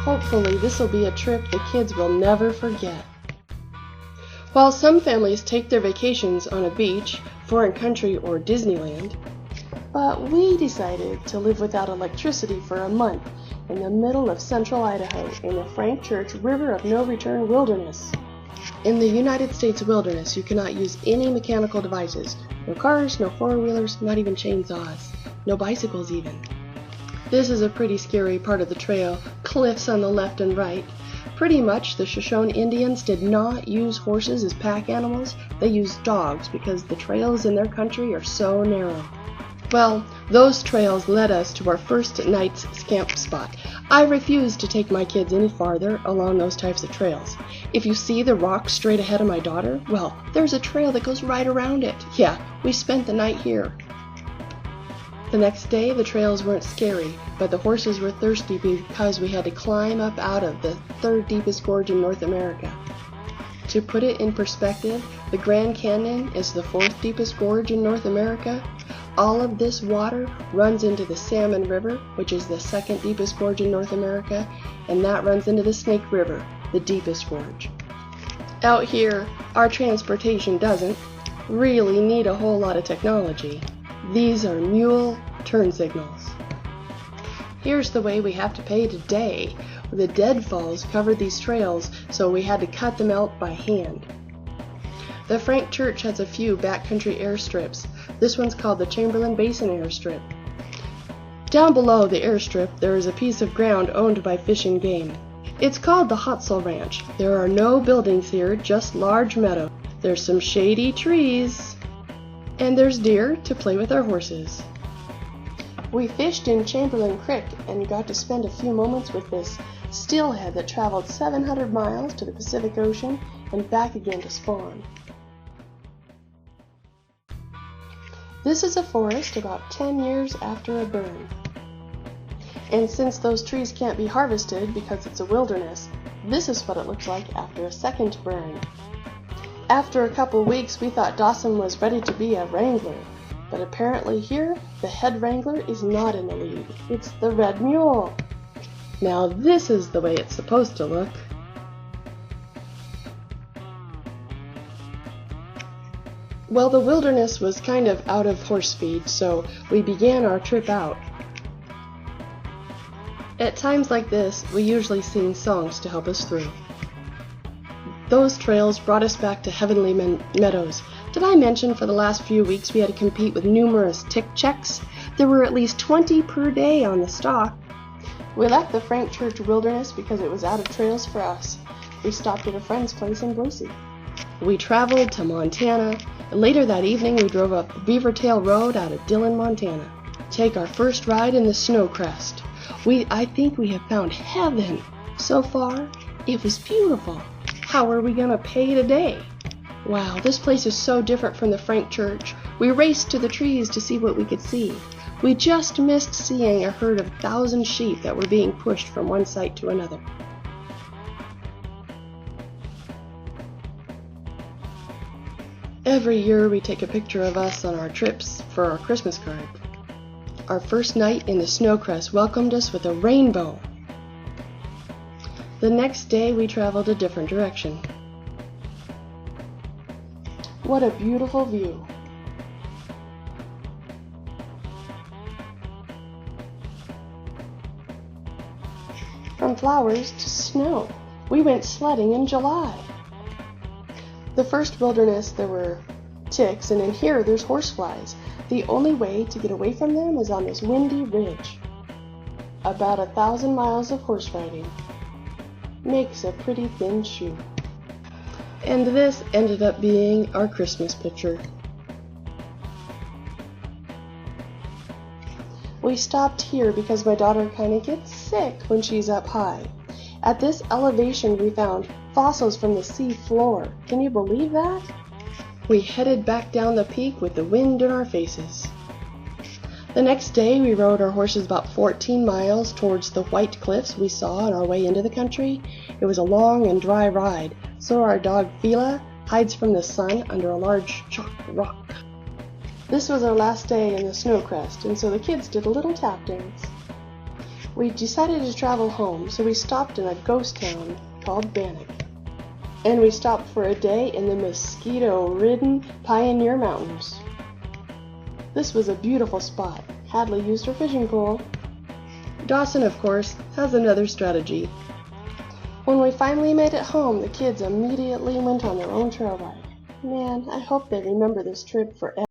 Hopefully this will be a trip the kids will never forget. While some families take their vacations on a beach, foreign country, or Disneyland, but we decided to live without electricity for a month in the middle of central Idaho in the Frank Church River of No Return Wilderness. In the United States wilderness, you cannot use any mechanical devices. No cars, no four-wheelers, not even chainsaws. No bicycles even. This is a pretty scary part of the trail, cliffs on the left and right. Pretty much the Shoshone Indians did not use horses as pack animals. They used dogs because the trails in their country are so narrow. Well, those trails led us to our first night's camp spot. I refuse to take my kids any farther along those types of trails. If you see the rock straight ahead of my daughter, well, there's a trail that goes right around it. Yeah, we spent the night here. The next day, the trails weren't scary, but the horses were thirsty because we had to climb up out of the third deepest gorge in North America. To put it in perspective, the Grand Canyon is the fourth deepest gorge in North America. All of this water runs into the Salmon River, which is the second deepest gorge in North America, and that runs into the Snake River, the deepest gorge. Out here, our transportation doesn't really need a whole lot of technology. These are mule turn signals. Here's the way we have to pay today. The deadfalls covered these trails, so we had to cut them out by hand. The Frank Church has a few backcountry airstrips. This one's called the Chamberlain Basin Airstrip. Down below the airstrip, there is a piece of ground owned by Fish and Game. It's called the Hotzel Ranch. There are no buildings here, just large meadow. There's some shady trees, and there's deer to play with our horses. We fished in Chamberlain Creek and got to spend a few moments with this steelhead that traveled 700 miles to the Pacific Ocean and back again to spawn. This is a forest about 10 years after a burn. And since those trees can't be harvested because it's a wilderness, this is what it looks like after a second burn. After a couple weeks, we thought Dawson was ready to be a wrangler, but apparently here, the head wrangler is not in the lead. It's the red mule. Now this is the way it's supposed to look. Well, the wilderness was kind of out of horse feed, so we began our trip out. At times like this, we usually sing songs to help us through. Those trails brought us back to Heavenly Meadows. Did I mention for the last few weeks we had to compete with numerous tick checks? There were at least 20 per day on the stock. We left the Frank Church Wilderness because it was out of trails for us. We stopped at a friend's place in Boise. We traveled to Montana, and later that evening we drove up Beavertail Road out of Dillon, Montana. Take our first ride in the Snowcrest. I think we have found heaven. So far, it was beautiful. How are we gonna pay today? Wow, this place is so different from the Frank Church. We raced to the trees to see what we could see. We just missed seeing a herd of 1,000 sheep that were being pushed from one site to another. Every year we take a picture of us on our trips for our Christmas card. Our first night in the Snowcrest welcomed us with a rainbow. The next day we traveled a different direction. What a beautiful view. From flowers to snow. We went sledding in July. The first wilderness there were ticks, and in here there's horseflies. The only way to get away from them is on this windy ridge. About 1,000 miles of horse riding makes a pretty thin shoe. And this ended up being our Christmas picture. We stopped here because my daughter kind of gets sick when she's up high. At this elevation we found fossils from the sea floor. Can you believe that? We headed back down the peak with the wind in our faces. The next day we rode our horses about 14 miles towards the white cliffs we saw on our way into the country. It was a long and dry ride, so our dog Fila hides from the sun under a large chalk rock. This was our last day in the Snowcrest, and so the kids did a little tap dance. We decided to travel home, so we stopped in a ghost town called Bannock. And we stopped for a day in the mosquito-ridden Pioneer Mountains. This was a beautiful spot. Hadley used her fishing pole. Dawson, of course, has another strategy. When we finally made it home, the kids immediately went on their own trail ride. Man, I hope they remember this trip forever.